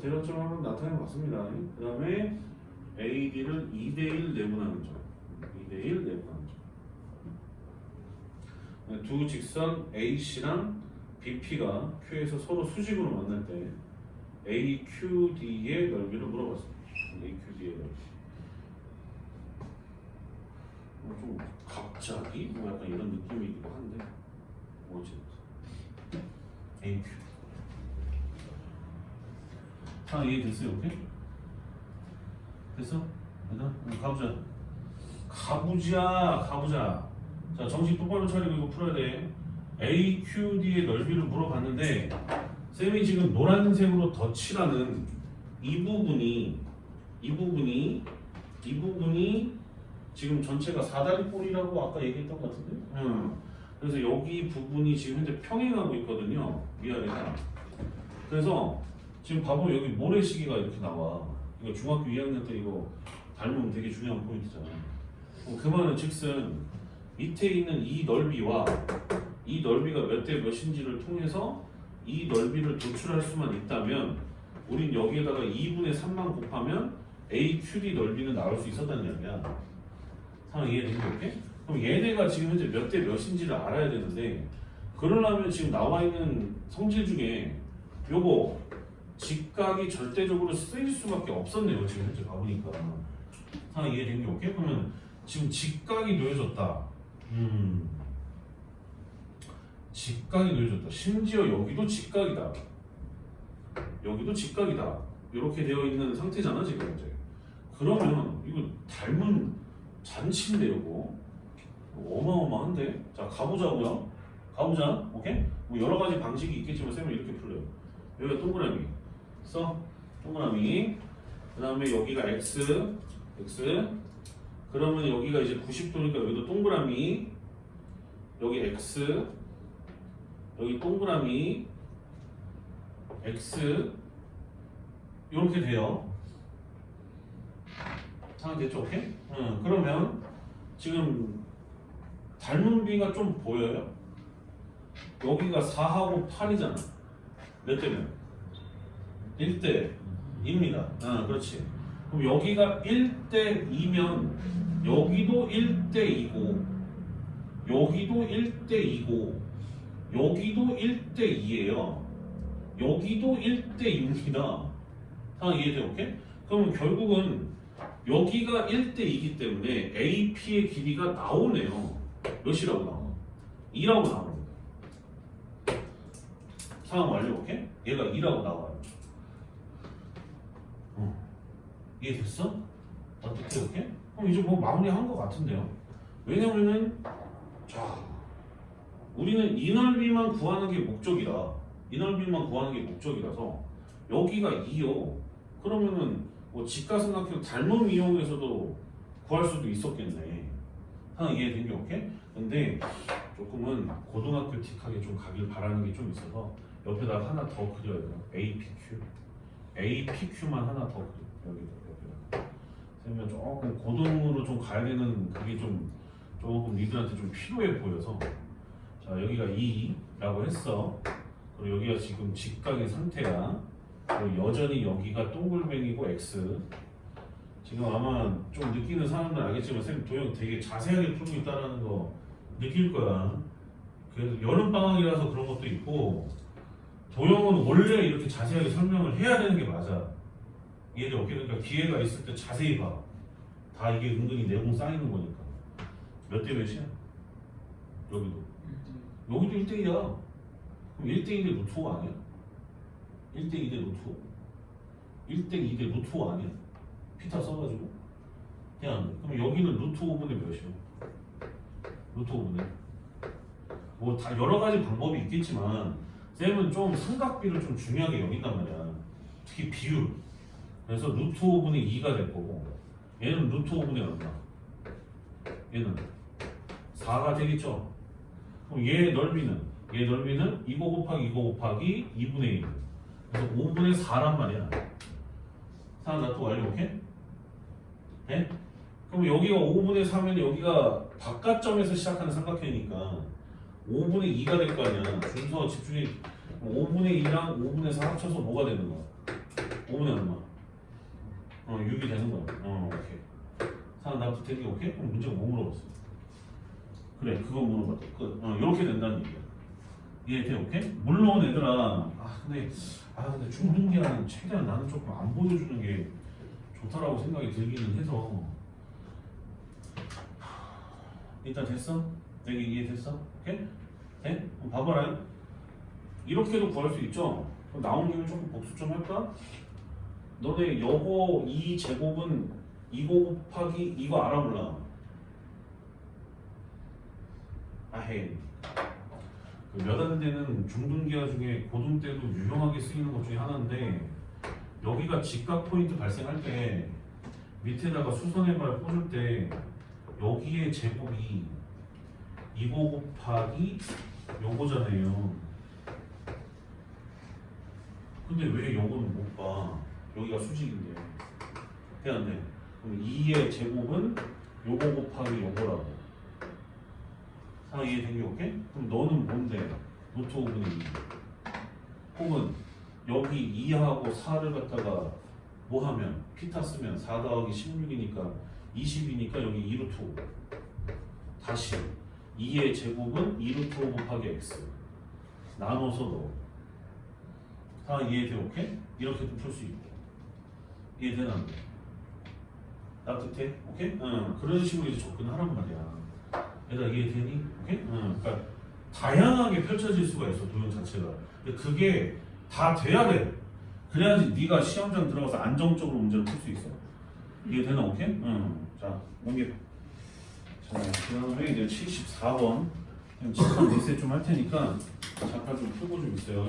대략적으로 한번 나타내 봤습니다. 그 다음에 AD를 2대1 내분하는 점. 2대1 내분하는 점. 두 직선 AC랑 BP가 Q에서 서로 수직으로 만날 때 AQD의 넓이를 물어봤습니다. AQD의 넓이. 좀 갑자기 뭐 약간 이런 느낌이기도 한데 뭐지? AQ. 다 이해됐어요? 오케이? 됐어? 됐나? 가보자. 가보자. 자, 정신 똑바로 차리고 이거 풀어야 돼. AQD의 넓이를 물어봤는데 쌤이 지금 노란색으로 덧칠하는 이 부분이 지금 전체가 사다리꼴이라고 아까 얘기했던 것 같은데? 그래서 여기 부분이 지금 현재 평행하고 있거든요. 위아래가. 그래서 지금 봐보면 여기 모래시계가 이렇게 나와. 이거 중학교 2학년 때 이거 닮으면 되게 중요한 포인트잖아. 그 말은 즉슨 밑에 있는 이 넓이와 이 넓이가 몇 대 몇인지를 통해서 이 넓이를 도출할 수만 있다면 우린 여기에다가 2분의 3만 곱하면 AQD 넓이는 나올 수 있었다는 이야기야. 상황 이해되는 거게? 그럼 얘네가 지금 현재 몇 대 몇인지를 알아야 되는데 그러려면 지금 나와 있는 성질 중에 요거 직각이 절대적으로 쓰일 수밖에 없었네요. 지금 현재 봐보니까 상황 이해되는 게 오케이? 그러면 지금 직각이 놓여졌다. 직각이 놓여졌다. 심지어 여기도 직각이다. 여기도 직각이다. 이렇게 되어 있는 상태잖아 지금 현재. 그러면 이거 닮은 잔치인데 이거 어마어마한데. 자 가보자고요. 가보자. 오케이? 뭐 여러 가지 방식이 있겠지만 쌤은 이렇게 풀려요. 여기가 동그라미 써. 동그라미. 그 다음에 여기가 x. 그러면 여기가 이제 90도니까 여기도 동그라미. 여기 x. 여기 동그라미 x 이렇게 돼요. 상황 됐죠? 오케이? 그러면 지금 닮은 비가 좀 보여요? 여기가 4하고 8이잖아. 몇 대면? 1대입니다. 그렇지. 그럼 여기가 1대2면 여기도 1대2고 여기도 1대2고 여기도 1대2예요. 여기도 1대2입니다. 상황 이해돼요? 오케이? 그러면 결국은 여기가 1대2이기 때문에 AP의 길이가 나오네요. 몇이라고 나와? 2라고 나옵니다. 상황 완료. 오케이? 얘가 2라고 나와요. 이해됐어? 어떻게? 오케이? 그럼 이제 뭐 마무리한 것 같은데요. 왜냐면은 자 우리는 이 넓이만 구하는 게 목적이라 이 넓이만 구하는 게 목적이라서 여기가 2요. 그러면은 뭐 직가삼각형 닮음 이용해서도 구할 수도 있었겠네. 하나 이해된 게 오케이? 근데 조금은 고등학교 틱하게 좀 가길 바라는 게 좀 있어서 옆에다 하나 더 그려야 돼요. APQ만 하나 더 그려. 여기다 옆에다. 그러면 조금 고등으로 좀 가야 되는 그게 좀 조금 니들한테 좀 필요해 보여서 자 여기가 2라고 했어. 그리고 여기가 지금 직각의 상태야. 그리고 여전히 여기가 동글뱅이고 X. 지금 아마 좀 느끼는 사람들 알겠지만 쌤 도형 되게 자세하게 풀고 있다는 거 느낄 거야. 그래서 여름방학이라서 그런 것도 있고 도형은 원래 이렇게 자세하게 설명을 해야 되는 게 맞아. 이해돼? 오케이? 그러니까 기회가 있을 때 자세히 봐. 다 이게 은근히 내용 쌓이는 거니까. 몇 대 몇이야? 여기도 1대2야. 그럼 1대2대 루트 5 아니야? 1대2대 루트 5. 1대2대 루트 5 아니야? 피타 써가지고 해야 안 돼. 그럼 여기는 루트 5분의 몇이야? 루트 5분의 뭐 다 여러 가지 방법이 있겠지만 쌤은 좀 삼각비를 좀 중요하게 여긴단 말이야. 특히 비율. 그래서 루트 5분의 2가 될 거고 얘는 루트 5분의 얼마? 얘는 4가 되겠죠? 그럼 얘 넓이는 이거 곱하기 2분의 1. 그래서 5분의 4란 말이야. 사나 또 완료. 오케이? 네? 그럼 여기가 5분의 4면 여기가 바깥점에서 시작하는 삼각형이니까 5분의 2가 될 거 아니야. 준서 집중해. 5분의 2랑 5분의 4 합쳐서 뭐가 되는 거야? 5분의 얼마? 6이 되는 거야. 오케이. 사나 나부터 되게 오케이? 그럼 문제가 뭐 물어봤어? 그래, 그거 물어봤다. 이렇게 된다는 얘기야. 이해돼? 오케이? 물론 얘들아, 근데 중등기한 최대한 나는 조금 안 보여주는 게 좋다라고 생각이 들기는 해서 일단 됐어? 여기 이해됐어? 오케이? 돼? 그럼 봐봐라. 이렇게도 구할 수 있죠? 그럼 나온 김에 조금 복수 좀 할까? 너네 요거 2제곱은 이거 곱하기 이거 알아 몰라? 아헤이. 몇 안 되는 중등기하 중에 고등 때도 유용하게 쓰이는 것 중에 하나인데 여기가 직각 포인트 발생할 때 밑에다가 수선해발 꽂을 때 여기에 제곱이 이거 곱하기 요거잖아요. 근데 왜 요거는 못 봐? 여기가 수직인데. 돼 안 돼? 그럼 2의 제곱은 요거 곱하기 요거라고. 다 이해된 게 오케이? 그럼 너는 뭔데? 루트 5분의 2. 혹은 여기 2하고 4를 갖다가 뭐 하면? 피타 쓰면 4 더하기 16이니까 20이니까 여기 2루트 5. 다시 2의 제곱은 2루트 5 곱하기 x. 나눠서 넣어. 다 이해돼? 오케이? 이렇게도 풀 수 있고. 이해되나? 안 돼? 납득해? 오케이? 그런 식으로 이제 접근하란 말이야. 얘들아 이해되니? 오케이? 그러니까 다양하게 펼쳐질 수가 있어 도형 자체가. 근데 그게 다 돼야 돼. 그래야지 네가 시험장 들어가서 안정적으로 문제를 풀 수 있어. 이해되나? 오케이? 자 넘겨. 자 그다음에 이제 74번. 잠깐 리셋 좀 할 테니까 잠깐 좀 풀고 좀 있어요.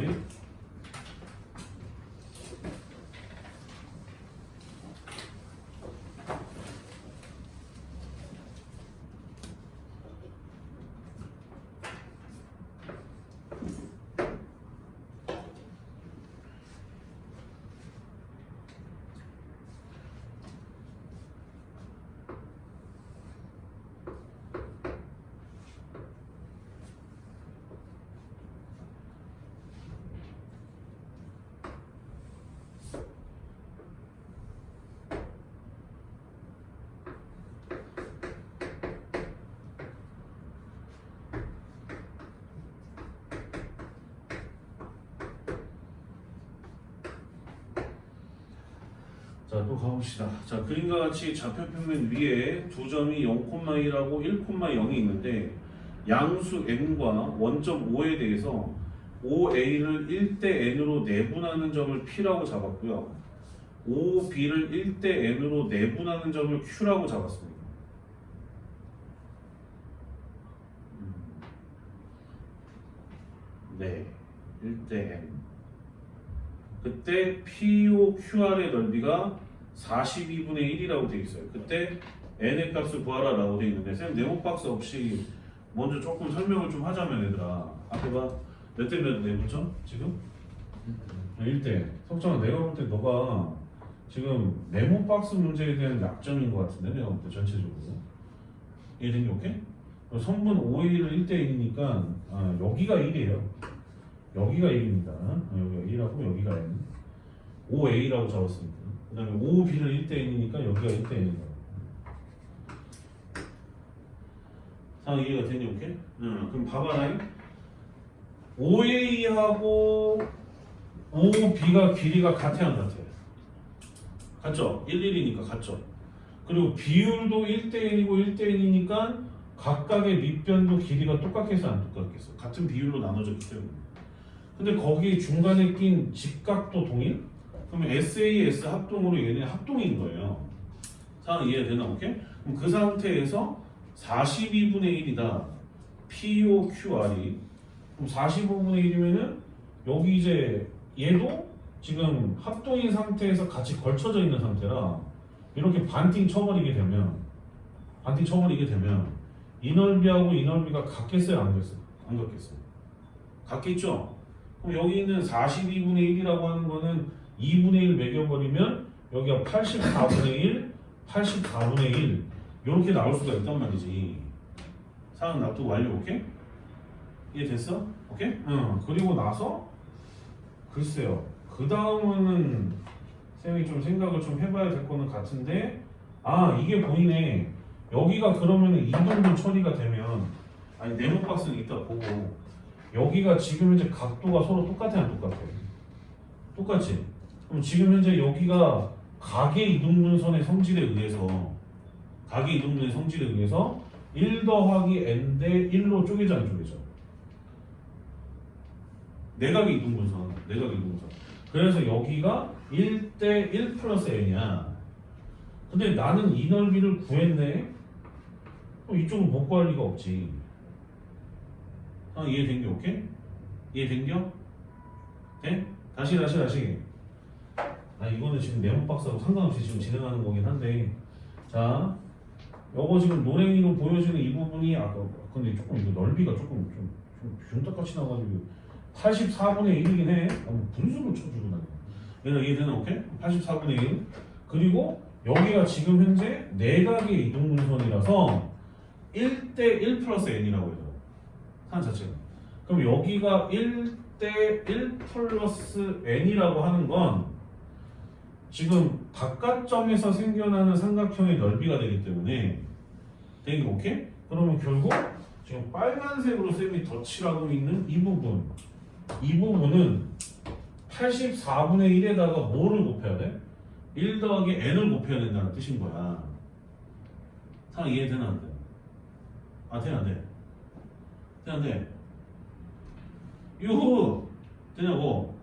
자, 또 가봅시다. 자, 그림과 같이 좌표평면 위에 두 점이 0,1하고 1,0이 있는데 양수 n과 원점 O에 대해서 OA를 1대 n으로 내분하는 점을 P라고 잡았고요. OB를 1대 n으로 내분하는 점을 Q라고 잡았습니다. 네, 1대 n. 그때 POQR의 넓이가 42분의 1이라고 되어 있어요. 그때 n의 값을 구하라라고 되어 있는데 쌤 네모 박스 없이 먼저 조금 설명을 좀 하자면 얘들아 앞에 봐. 몇 대 몇 내분점? 지금? 1대. 석정아 내가 볼 때 너가 지금 네모 박스 문제에 대한 약점인 것 같은데 내가 볼 때 전체적으로 이해된 게 오케이? 성분 OA를 1대 1이니까 여기가 1이에요. 여기가 1입니다. 여기가 1하고 여기가 n. OA라고 적었으니까. 그 다음에 OB를 1대 n이니까 여기가 1대 n이다. 상황 이해가 되니 오케이? 그럼 봐봐라. OA하고 OB가 길이가 같아 안 같아? 같죠? 1, 1이니까 같죠? 그리고 비율도 1대 n이고 1대 n이니까 각각의 밑변도 길이가 똑같겠어 안 똑같겠어? 같은 비율로 나눠졌기 때문에. 근데 거기 중간에 낀 직각도 동일? 그러면 SAS 합동으로 얘네 합동인 거예요. 상황 이해되나? 오케이? 그럼 그 상태에서 42분의 1이다. POQR이. 그럼 45분의 1이면은 여기 이제 얘도 지금 합동인 상태에서 같이 걸쳐져 있는 상태라 이렇게 반띵 쳐버리게 되면 이 넓이하고 이 넓이가 같겠어요? 안 같겠어요? 안 같겠어요? 같겠죠? 그럼 여기 있는 42분의 1이라고 하는 거는 2분의 1 매겨버리면 여기가 84분의 1, 84분의 1 이렇게 나올 수가 있단 말이지. 상황 납득 완료. 오케이? 이해됐어? 오케이? 그리고 나서 글쎄요. 그 다음은 쌤이 좀 생각을 좀 해봐야 될 거는 같은데 이게 보이네. 여기가 그러면 이동분 처리가 되면 네모 박스는 이따 보고 여기가 지금 현재 각도가 서로 똑같아 안 똑같아? 똑같지? 그럼 지금 현재 여기가 각의 이동분선의 성질에 의해서 1 더하기 n 대 1로 쪼개져 안 쪼개져? 내각의 이등분선. 내각의 이등분선. 그래서 여기가 1대 1 플러스 n이야. 근데 나는 이 넓이를 구했네. 그럼 이쪽은 못 구할 리가 없지. 이해된겨? 오케이? 이해된겨? 네? 다시. 이거는 지금 네모 박스하고 상관없이 지금 진행하는 거긴 한데, 자, 요거 지금 노랭이로 보여주는 이 부분이 아까 근데 조금 이거 넓이가 조금 좀 균떡같이 나가지고 84분의 1이긴 해. 분수를 쳐주고 나네. 얘는 이해되나? 오케이? 84분의 1. 그리고 여기가 지금 현재 내각의 이등분선이라서 1대 1 플러스 n이라고 해요. 산 자체가. 그럼 여기가 1대 1 플러스 n이라고 하는 건 지금 바깥점에서 생겨나는 삼각형의 넓이가 되기 때문에 되게 오케이? 그러면 결국 지금 빨간색으로 쌤이 덧칠하고 있는 이 부분은 84분의 1에다가 뭐를 곱해야 돼? 1 더하기 n을 곱해야 된다는 뜻인 거야. 상황 이해되나 안 돼? 돼 안 돼? 유후! 되냐고?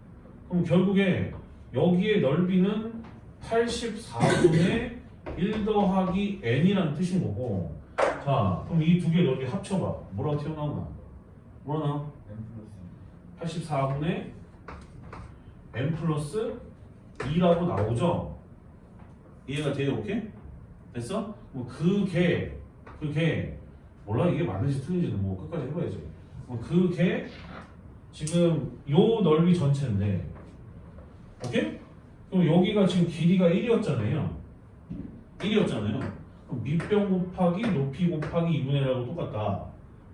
그럼 결국에 여기의 넓이는 84분의 1 더하기 n이라는 뜻인 거고, 자, 그럼 이 두 개 넓이 합쳐봐. 뭐라고 튀어나오나? 뭐라 나와? 84분의 n 플러스 2라고 나오죠? 이해가 돼요? 오케이? 됐어? 뭐 그게 몰라 이게 맞는지 틀린지는 뭐 끝까지 해봐야지. 그게 지금 요 넓이 전체인데, 오케이? 그럼 여기가 지금 길이가 1이었잖아요. 그럼 밑변 곱하기 높이 곱하기 2분의 1하고 똑같다.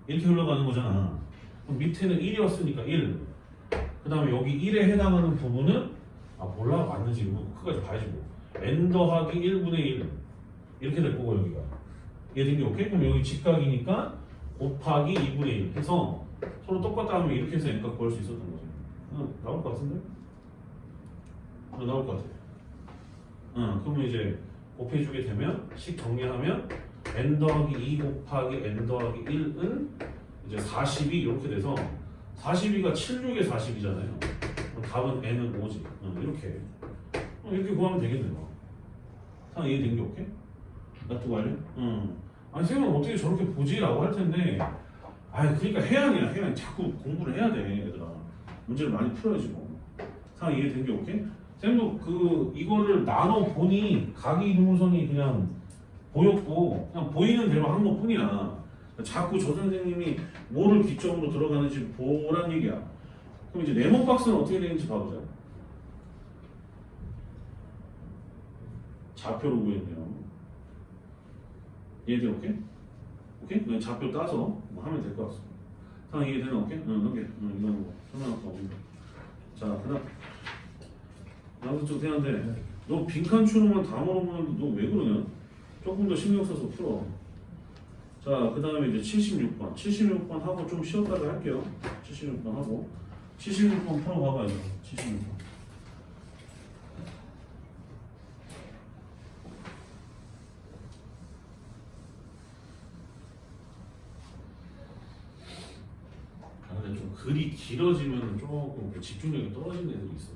이렇게 흘러가는 거잖아. 그럼 밑에는 1이었으니까 1. 그 다음에 여기 1에 해당하는 부분은 몰라 맞는지 이거 끝까지 봐야지 뭐. n 더하기 1분의 1 이렇게 될 거고 여기가. 이해된 게 오케이? 그럼 여기 직각이니까 곱하기 2분의 1 해서 서로 똑같다 하면 이렇게 해서 n값 구할 수 있었던 거지. 나올 것 같은데? 나올 것 같아. 그러면 이제 곱해주게 되면 식 정리하면 n 더하기 2 곱하기 n 더하기 1은 이제 42 이렇게 돼서 42가 76의 40이잖아요. 그럼 답은 n은 5지. 이렇게 구하면 되겠네요. 상황 이해된 게 오케이? 놔두고 할래? 아니 쌤은 어떻게 저렇게 보지? 라고 할 텐데 그러니까 해야 자꾸 공부를 해야 돼 얘들아. 문제를 많이 풀어야지 뭐. 상황 이해된 게 오케이? 쌤도 이거를 나눠 보니 각이 이등분선이 그냥 보였고 그냥 보이는 대로 한 것 뿐이야. 자꾸 저 선생님이 뭐를 기점으로 들어가는지 보란 얘기야. 그럼 이제 네모 박스는 어떻게 되는지 봐보자. 좌표로 구했네요. 이해돼? 오케이? 그냥 좌표 따서 뭐 하면 될 것 같습니다. 상황 이해되나? 오케이? 넘겨. 이거는 뭐 설명할까 없는데. 자, 그다음 나도 좀 대한데 너 빈칸 추로만 다 물어보는데 너 왜 그러냐? 조금 더 신경 써서 풀어. 자, 그 다음에 이제 76번 하고 좀 쉬었다가 할게요. 76번 하고 76번 풀어봐봐요. 76번. 근데 좀 글이 길어지면 조금 집중력이 떨어지는 애들이 있어.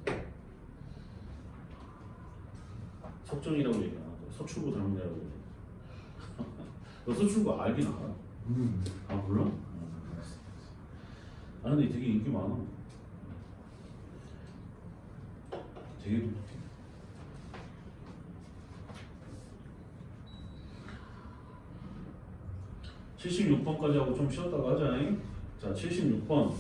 석정이라고 얘기하나? 서출구 닮은 애라고 얘기해. 너 서출구 알긴 알아? 몰라? 근데 되게 인기 많아. 되게 독특해. (76번까지) 하고 좀 쉬었다가 하자. 자, 76번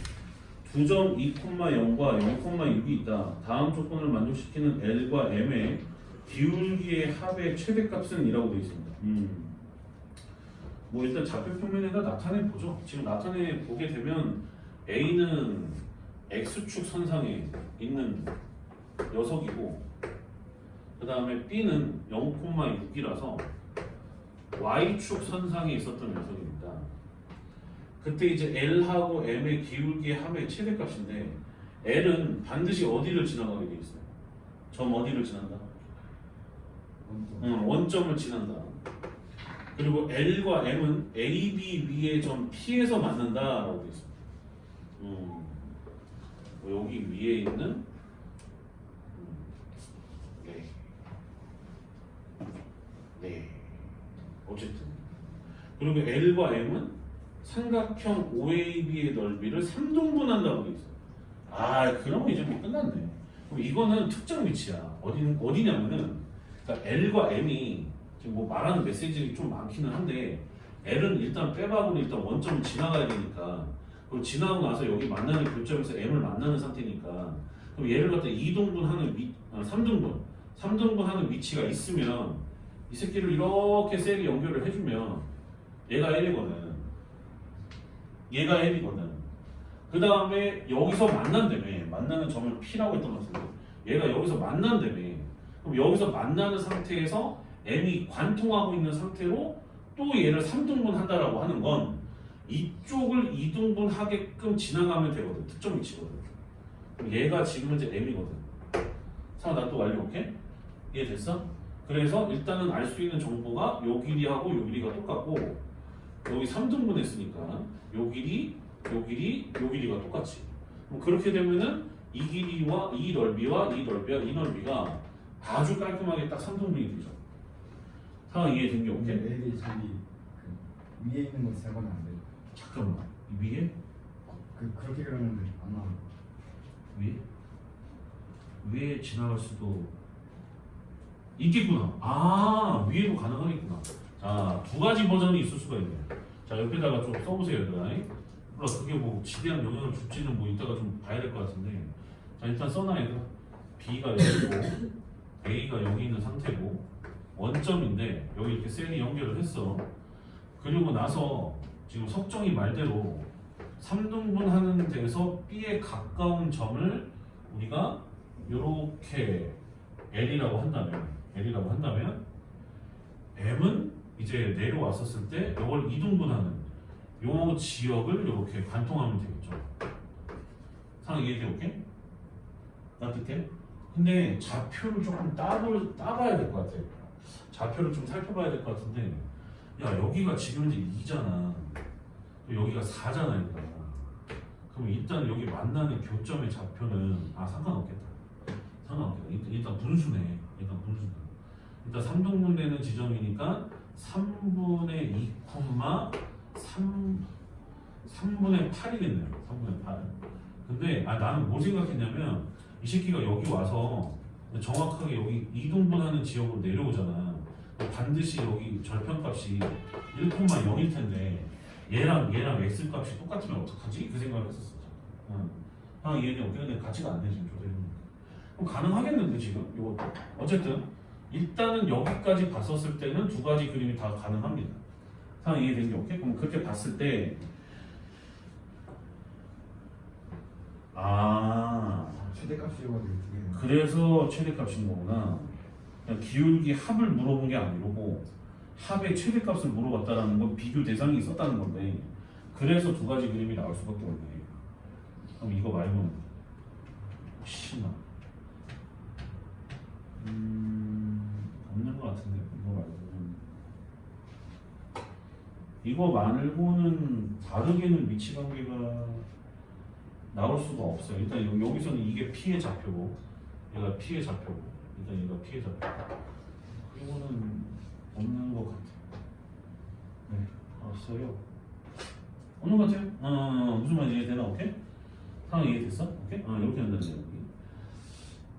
2점 2,0과 0,6이 있다. 다음 조건을 만족시키는 L과 M의 기울기의 합의 최대값은 이라고 되어 있습니다. 뭐 일단 좌표 평면에다 나타내 보죠. 지금 나타내 보게 되면 A는 X축 선상에 있는 녀석이고, 그 다음에 B는 0,6이라서 Y축 선상에 있었던 녀석입니다. 그때 이제 L하고 M의 기울기의 합의 최대값인데, L은 반드시 어디를 지나가게 돼 있어요? 점 어디를 지난다? 원점을 지난다. 그리고 L과 M은 A, B 위에 점 P에서 만난다라고 돼 있어. 여기 위에 있는 네. 네. 어쨌든 그리고 L과 M은 삼각형 OAB의 넓이를 3등분한다고 돼 있어. 아, 그러면 이제 뭐 끝났네. 그럼 이거는 특정 위치야. 어디냐면은 그러니까 L과 M이 지금 뭐 말하는 메시지가 좀 많기는 한데 L은 일단 빼박으로 일단 원점을 지나가야 되니까 그리고 지나고 나서 여기 만나는 교점에서 M을 만나는 상태니까 그럼 얘를 갖다 2등분하는 3등분하는 위치가 있으면 이 새끼를 이렇게 세게 연결을 해주면 얘가 L이거든. 얘가 L이거든. 그 다음에 여기서 만난다며. 만나는 점을 P라고 했던 것 같은데 얘가 여기서 만난다며. 그럼 여기서 만나는 상태에서 M이 관통하고 있는 상태로 또 얘를 3등분 한다라고 하는 건 이쪽을 2등분 하게끔 지나가면 되거든. 특정 위치거든. 그럼 얘가 지금 현재 M이거든. 상아 나 또 완료할게. 이해됐어? 그래서 일단은 알 수 있는 정보가 요 길이하고 요 길이가 똑같고 여기 3등분 했으니까 요 길이, 요 길이, 요 길이가 똑같지. 그럼 그렇게 되면은 이 길이와 이 넓이와 이 넓이와 이 넓이가 아주 깔끔하게 딱 3등분이 되죠. 상황 이해된 게 없게? L이 저기 그 위에 있는 거 제거는 안 돼. 잠깐만 이 위에? 그렇게 그러는데 안 나와. 위에 지나갈 수도 있겠구나. 아 위에도 가능하겠구나. 자, 두 가지 버전이 있을 수가 있네. 자, 옆에다가 좀 써보세요, 얘들아. 물론 그게 뭐 지대한 영향을 줄지는 뭐 이따가 좀 봐야 될 것 같은데. 자, 일단 써놔, 얘들아. B가 여기고 A가 여기 있는 상태고 원점인데 여기 이렇게 셀이 연결을 했어. 그리고 나서 지금 석정이 말대로 3등분 하는 데서 B에 가까운 점을 우리가 이렇게 L이라고 한다면 M은 이제 내려왔었을 때 이걸 2등분하는 요 지역을 이렇게 관통하면 되겠죠. 상황 이해되게? 따뜻해? 근데 좌표를 조금 따봐야 될 것 같아. 좌표를 좀 살펴봐야 될 것 같은데 야 여기가 지금 이제 2잖아. 여기가 4잖아. 그럼 일단 여기 만나는 교점의 좌표는 상관없겠다. 일단 분수네. 일단 3등분 되는 지점이니까 3분의 2, 3분의 8이겠네요. 3분의 8. 근데 나는 뭐 생각했냐면 이 새끼가 여기 와서 정확하게 여기 2등분하는 지역으로 내려오잖아. 반드시 여기 절편값이 1,0일 텐데 얘랑 x 값이 똑같으면 어떡하지? 그 생각을 했었어. 얘는 어떻게 가치가 안 돼 지금 조대는. 그럼 가능하겠는데 지금 이것도. 어쨌든 일단은 여기까지 봤었을 때는 두 가지 그림이 다 가능합니다. 상황 이해된 게 오케이? 그럼 그렇게 봤을 때 최대값이어가지고 두 개는. 그래서 최대값인 거구나. 그냥 기울기 합을 물어본 게 아니고 합의 최대값을 물어봤다라는 건 비교 대상이 있었다는 건데 그래서 두 가지 그림이 나올 수밖에 없네. 그럼 이거 말고는 심하. 없는 것 같은데 이거 말고는 다르게는 위치 관계가 나올 수가 없어요. 일단 여기서는 이게 P의 좌표고 얘가 P의 좌표고 일단 얘가 P의 좌표. 이거는 없는 것 같아요. 네, 알았어요. 없는 것 같아요. 무슨 말인지 이해되나? 오케이? 상황 이해됐어? 오케이? 이렇게 한다는 얘기.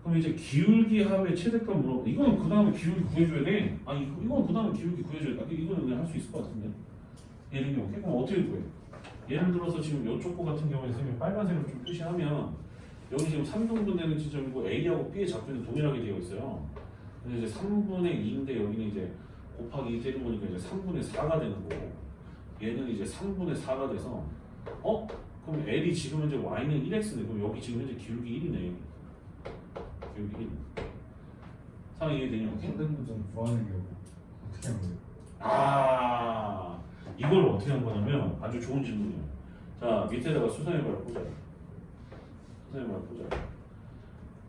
그럼 이제 기울기 합의 최대값 물어. 이거는 그 다음에 기울기 구해줘야 돼. 이거는 그 다음에 기울기 구해줘야 돼. 이거는 그냥 할 수 있을 것 같은데. 예를 들면 오케이? 그럼 어떻게 구해? 예를 들어서 지금 이쪽 거 같은 경우에 선생님이 빨간색으로 좀 표시하면 여기 지금 3등분 되는 지점이고 A하고 B의 좌표는 동일하게 되어 있어요. 근데 이제 3분의 2인데 여기는 이제 곱하기 2 되는 거니까 이제 3분의 4가 되는 거고 얘는 이제 3분의 4가 돼서 그럼 L이 지금 현재 Y는 1X네. 그럼 여기 지금 현재 기울기 1이네. 기울기 1. 상황 이해되냐? 선생님 좀 구하는 게 어떻게 하는 거예요? 이걸 어떻게 한 거냐면 아주 좋은 질문이에요. 자, 밑에다가 수선해봐라 보자.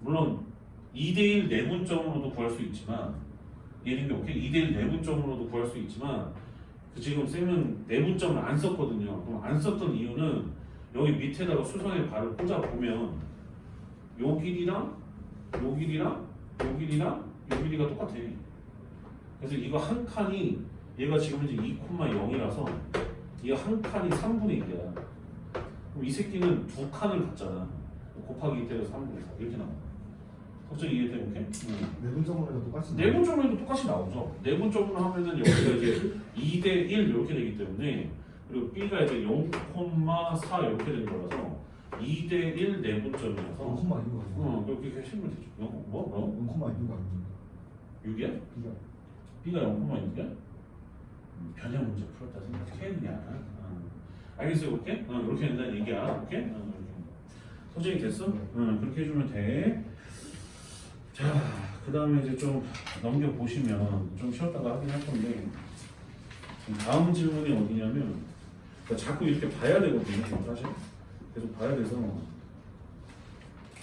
물론 2대1 내분점으로도 구할 수 있지만 얘는 게 오케이? 2대1 내분점으로도 구할 수 있지만 지금 쌤은 내분점을 안 썼거든요. 그럼 안 썼던 이유는 여기 밑에다가 수선의 발을 꽂아 보면 요 길이랑 요 길이랑 요 길이랑 요 길이가 똑같아. 그래서 이거 한 칸이 얘가 지금 이제 2,0이라서 이거 한 칸이 3분의 1이야. 그럼 이 새끼는 두 칸을 갖잖아. 곱하기 2 때려서 3분의 4 이렇게 나와. 걱정이 이해돼? 오케이? 내분점으로 해도 똑같이 내분점으로도 똑같이 나오죠. 내분점으로 하면은 여기가 이제 2대 1 이렇게 되기 때문에 그리고 B가 이제 0,4 이렇게 되는 거라서 2대 1 내분점이라서 0,6가 그렇게 하시면 되죠. 뭐? 0,6가 6이야? B가 0,6이야? 변형 문제 풀었다 생각해 그냥. 알겠어요? 오케이? 이렇게 된다는 얘기야. 오케이? 이렇게. 소진이 됐어? 그렇게 해주면 돼. 자, 그 다음에 이제 좀 넘겨보시면 좀 쉬었다가 하긴 할 건데 다음 질문이 어디냐면 그러니까 자꾸 이렇게 봐야 되거든요. 사실 계속 봐야 돼서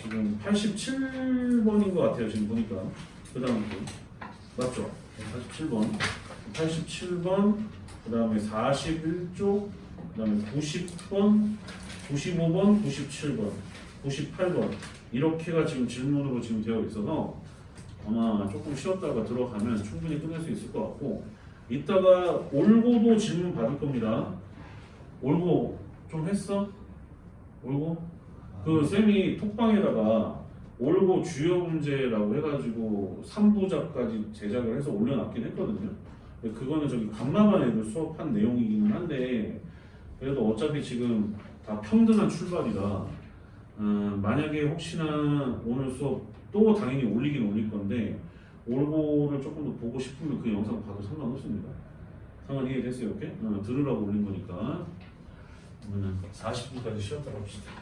지금 87번인 것 같아요. 지금 보니까 그 다음 맞죠? 87번 87번 그 다음에 41쪽 그 다음에 90번 95번 97번 98번 이렇게가 지금 질문으로 지금 되어 있어서 아마 조금 쉬었다가 들어가면 충분히 끝낼 수 있을 것 같고 이따가 올고도 질문 받을 겁니다. 올고 좀 했어? 올고? 그 쌤이 톡방에다가 올고 주요 문제라고 해가지고 3부작까지 제작을 해서 올려놨긴 했거든요. 근데 그거는 저기 간마반 애들 수업한 내용이기는 한데 그래도 어차피 지금 다 평등한 출발이라 만약에 혹시나 오늘 수업 또 당연히 올리긴 올릴 건데 올고를 조금 더 보고 싶으면 그 영상 봐도 상관없습니다. 상관 이해됐어요? 오케이? 들으라고 올린 거니까 그러면 40분까지 쉬었다 갑시다.